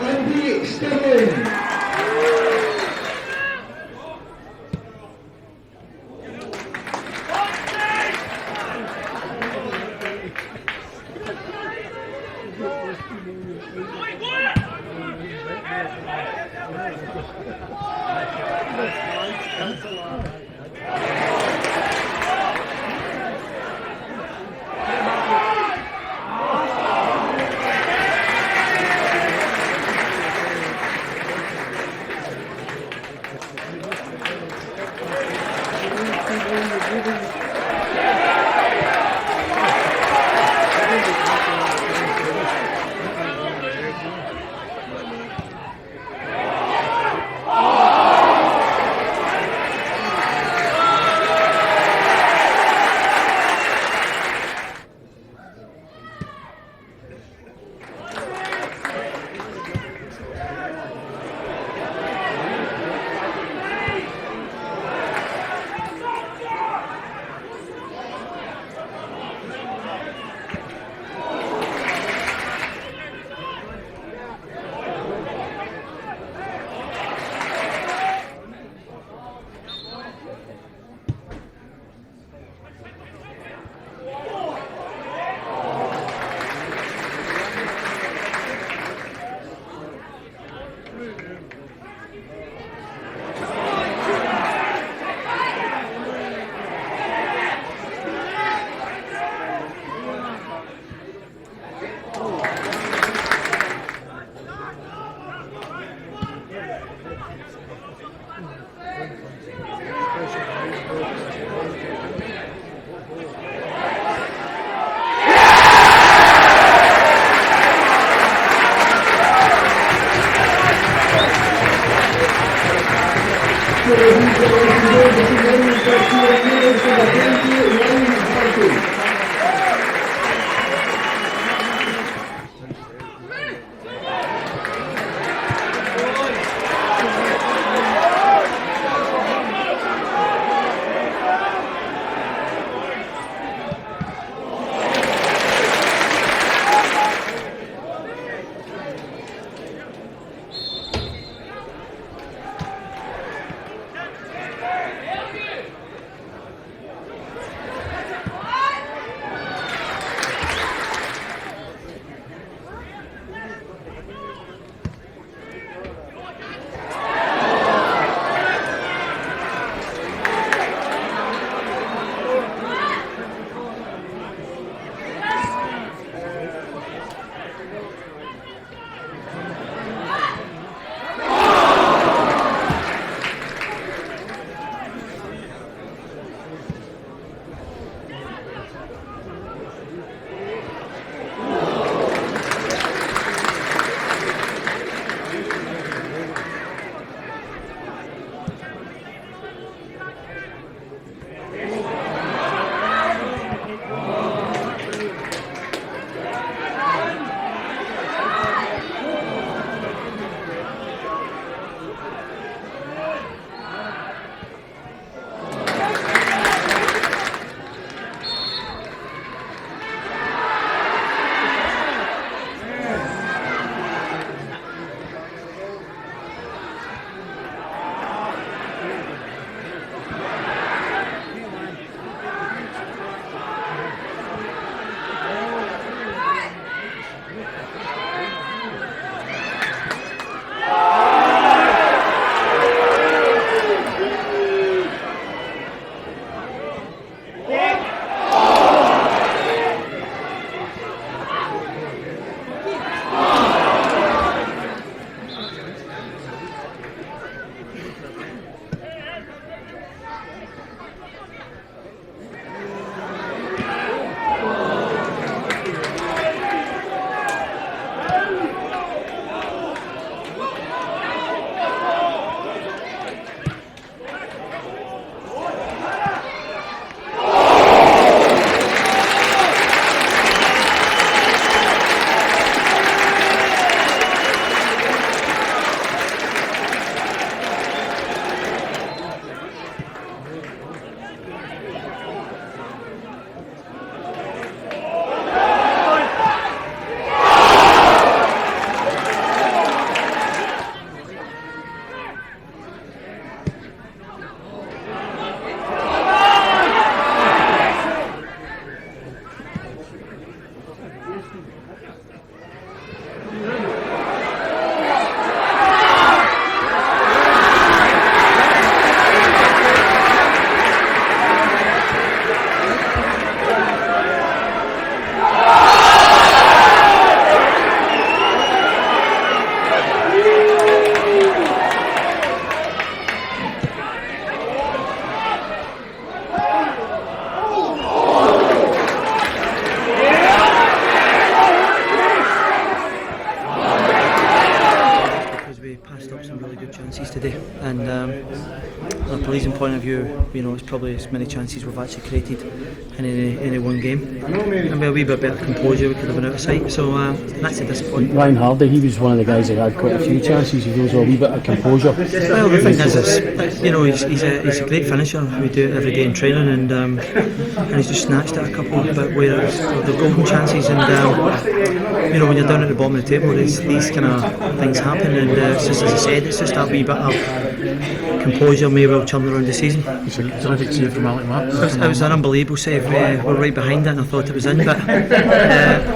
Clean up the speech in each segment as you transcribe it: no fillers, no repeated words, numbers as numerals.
Andy Stirling. chances today, and from a policing point of view, it's probably as many chances we've actually created in any one game. Maybe a wee bit better composure, we could have been out of sight, so that's a disappointment. Ryan Hardy, he was one of the guys that had quite a few chances. He goes a wee bit of composure. Well, the thing is, he's a great finisher. We do it every day in training, and he's just snatched at a couple, but where they're golden chances, and when you're down at the bottom of the table, these kind of things happen, and it's just, as I said, it's just that wee bit of composure may well turn around the season. It's a terrific save from Alec Mapp. It was an unbelievable save. We're right behind it, and I thought it was in, but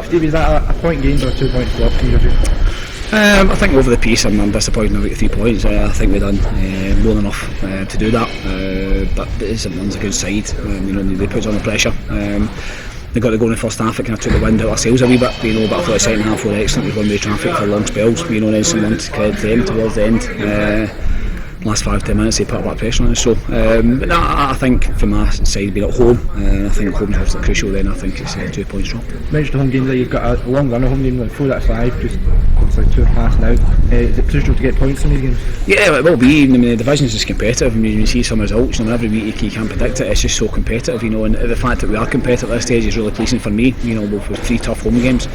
Steve, is that a point gained or 2 points lost in your view? I think over the piece I'm disappointed about 3 points. I think we've done more than enough to do that, but St Mirren's a good side. They put us under pressure. They got to go in the first half. It kind of took the wind out of ourselves a wee bit, but I thought the second half were excellent. We won the traffic for long spells, and then St Mirren credit to them towards the end. Last 5-10 minutes they put a bit of pressure on us, so but I think from my side being at home, I think home's absolutely crucial. Then I think it's 2 points drop. Mentioned the home game there, you've got a long run of home games, like 4 out of 5, just obviously 2 past now. Is it crucial to get points in these games? Yeah, it will be. The division is just competitive. You see some results, every week you can't predict it. It's just so competitive, and the fact that we are competitive at this stage is really pleasing for me. We've 3 tough home games.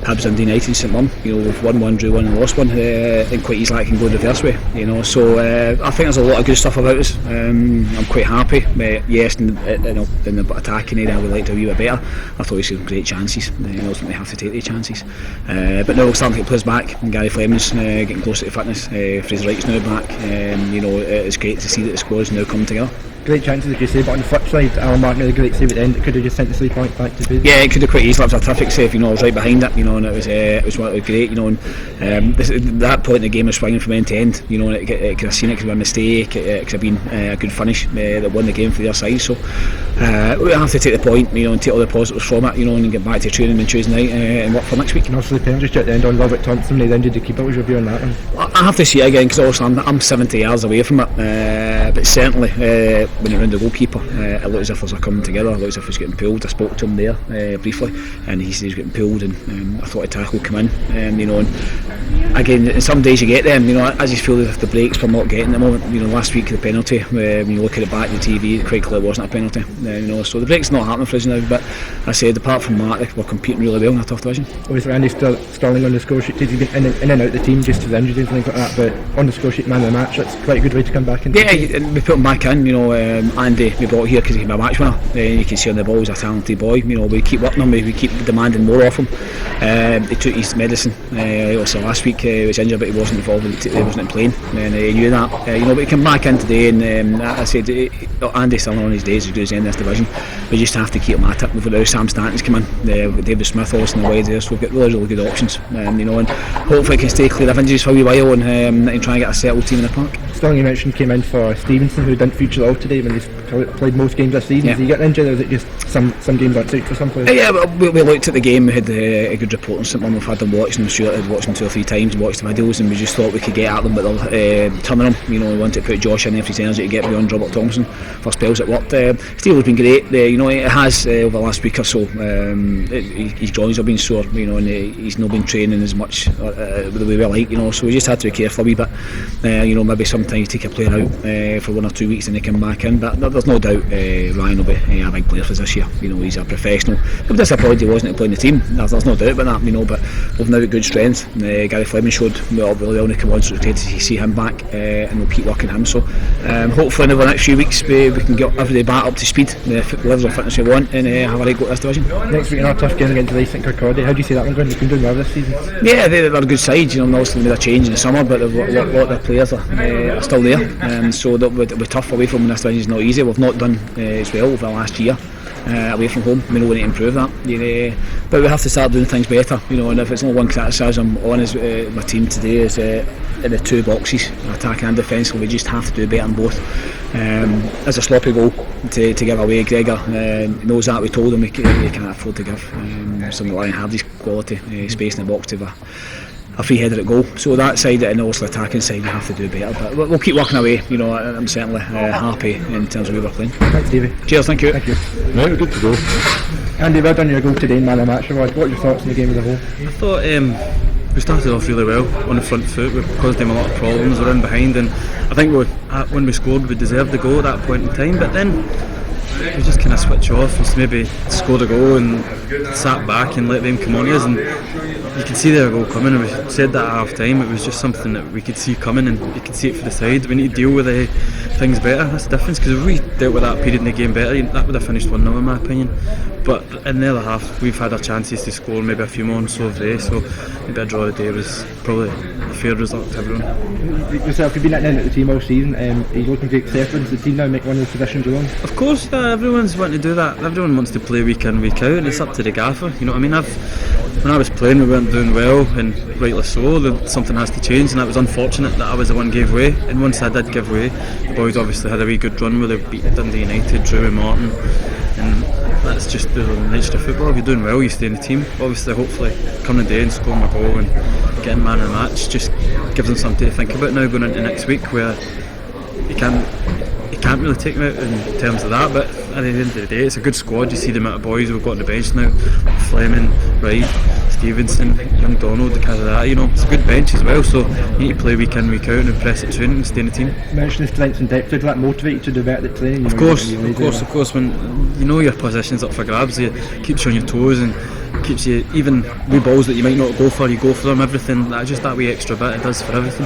Hibs, Dundee United, St Mirren. We've won 1, drew 1 and lost 1, and quite easily it can go the reverse way. So I think there's a lot of good stuff about us. I'm quite happy. Yes, in the attacking area I would like to be a wee bit better. I thought we had some great chances. Ultimately have to take the chances. But now we're starting to get players back. And Gary Fleming's getting closer to fitness. Fraser Wright's now back. It's great to see that the squad's now coming together. Great chances, as you say, but on the flip side, Alan Mark made a great save at the end. It could have just sent the 3 points back to base. Yeah, it could have quite easily. It was a terrific save. I was right behind it, and it was great. And that point in the game was swinging from end to end. It could have seen it could have been a mistake. It could have been a good finish that won the game for their side. So we have to take the point, and take all the positives from it, and get back to training on Tuesday night and work for next week. And also the penalty at the end on Robert Thompson, they then did the keeper. What was your view on that one? I have to see it again, because obviously I'm 70 yards away from it, but certainly when you're around the goalkeeper, it looks as if there's a coming together. It looks as if he's getting pulled. I spoke to him there briefly, and he said he's getting pulled, and I thought a tackle would come in, and again, some days you get them, I just feel as if the breaks we're not getting at the moment. Last week the penalty, when you look at it back on the TV, quite clearly wasn't a penalty, so the break's not happening for us now, but I said apart from that, we're competing really well in a tough division. Obviously Andy Stirling on the score sheet, he's been in and out of the team just to the injuries and things like that, but on the score sheet, man of the match, that's quite a good way to come back in. Yeah, we put him back in, Andy we brought here because he's a match winner. You can see on the ball he's a talented boy. We keep working him, we keep demanding more of him. He took his medicine. Also last week he was injured, but he wasn't involved. He wasn't playing, and he knew that. But he came back in today, and I said Andy's still on his days as good as in this division. We just have to keep him at it. We've got now Sam Stanton's come in, with David Smith also in the wide there, so we've got really good options. And hopefully can stay clear of injuries for a wee while and try and get a settled team in the park. Stirling, you mentioned, came in for Stevenson, who didn't feature at all today when he's played most games this season. Did he get injured, or is it just some games aren't suited for some players? Yeah, we looked at the game. We had a good report on St Mirren. We've had them watching. I'm sure I'd watched them 2 or 3 times and watched the videos, and we just thought we could get at them, but they're turning them. We wanted to put Josh in there for his energy to get beyond Robert Thompson for spells at work. Steve has been great. It has over the last week or so. His joints have been sore, and he's not been training as much the way we like. So we just had to be careful a wee bit. Maybe sometimes take a player out for 1 or 2 weeks and they come back in. But there's no doubt Ryan will be a big player for us this year. He's a professional. I'm disappointed he wasn't playing the team. There's no doubt about that. But we've now got good strength. Gary Fleming showed really well when he came on, so it's to see him back, and we'll keep working him. So hopefully over the next few weeks we can get everybody back up to speed, the levels of fitness we want, and have a right go at this division. Next week another tough game against Leith and Kirkcaldy. How do you see that one going? They've been doing well this season. Yeah, they're a good side. Obviously made a change in the summer, but a lot of their players are still there, so we're tough away from them. This division is not easy. We've not done as well over the last year away from home. We know we need to improve that, but we have to start doing things better, and if it's only one criticism on my team today is in the 2 boxes, attack and defence. We just have to do better in both. As a sloppy goal to give away, Gregor knows that. We told him we can't afford to give something like Hardy's quality space in the box to have a free header at goal. So that side, and also the attacking side, we have to do better, but we'll keep working away. I'm certainly happy in terms of where we're playing. Thanks, Davey. Cheers, thank you. No, we're good to go. Andy, well done your goal today in Man of the Match award. What are your thoughts on the game as a whole? I thought we started off really well on the front foot. We caused them a lot of problems. We were in behind, and I think when we scored, we deserved the goal at that point in time. But then we just kind of switch off and maybe scored a goal and sat back and let them come on to us. And you could see their goal coming, and we said that at half time. It was just something that we could see coming, and you could see it for the side. We need to deal with things better. That's the difference, because if we dealt with that period in the game better, that would have finished 1-0 in my opinion. But in the other half, we've had our chances to score, maybe a few more, and so have they. So maybe a draw today was probably a fair result to everyone. Yourself, you've been at the team all season. Are you looking to accept into the team now, make one of the positions your own? Of course, everyone's wanting to do that. Everyone wants to play week in, week out, and it's up to the gaffer. You know what I mean? When I was playing, we weren't doing well, and rightly so. Something has to change, and that was unfortunate that I was the one who gave way. And once I did give way, the boys obviously had a wee good run where they beat Dundee United, Drew and Martin, and that's just the nature of football. If you're doing well, you stay in the team. Obviously, hopefully, coming today and scoring my goal and getting man of the match just gives them something to think about now going into next week, where you can't really take them out in terms of that. But at the end of the day, it's a good squad. You see the amount of boys we've got on the bench now: Fleming, Wright, Stevenson, young Donald, because of that. You know, it's a good bench as well. So you need to play week in, week out, and impress at training and stay in the team. You mentioned the strengths and depth. Did that motivate you to do better at training? Of course. When you know your position's up for grabs, it keeps you on your toes and keeps you, even wee balls that you might not go for, you go for them. Everything, just that wee extra bit, it does for everything.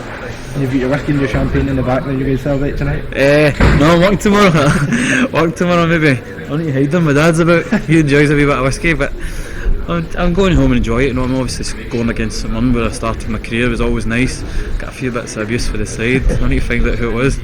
You've got your whiskey and your champagne in the back. Now you're going to celebrate tonight? No, I'm working tomorrow. Work tomorrow maybe. I need to hide them. My dad's about. He enjoys a wee bit of whiskey, but I'm going home and enjoy it. You know, I'm obviously going against someone where I started my career. It was always nice. Got a few bits of abuse for the side. I need to find out who it was.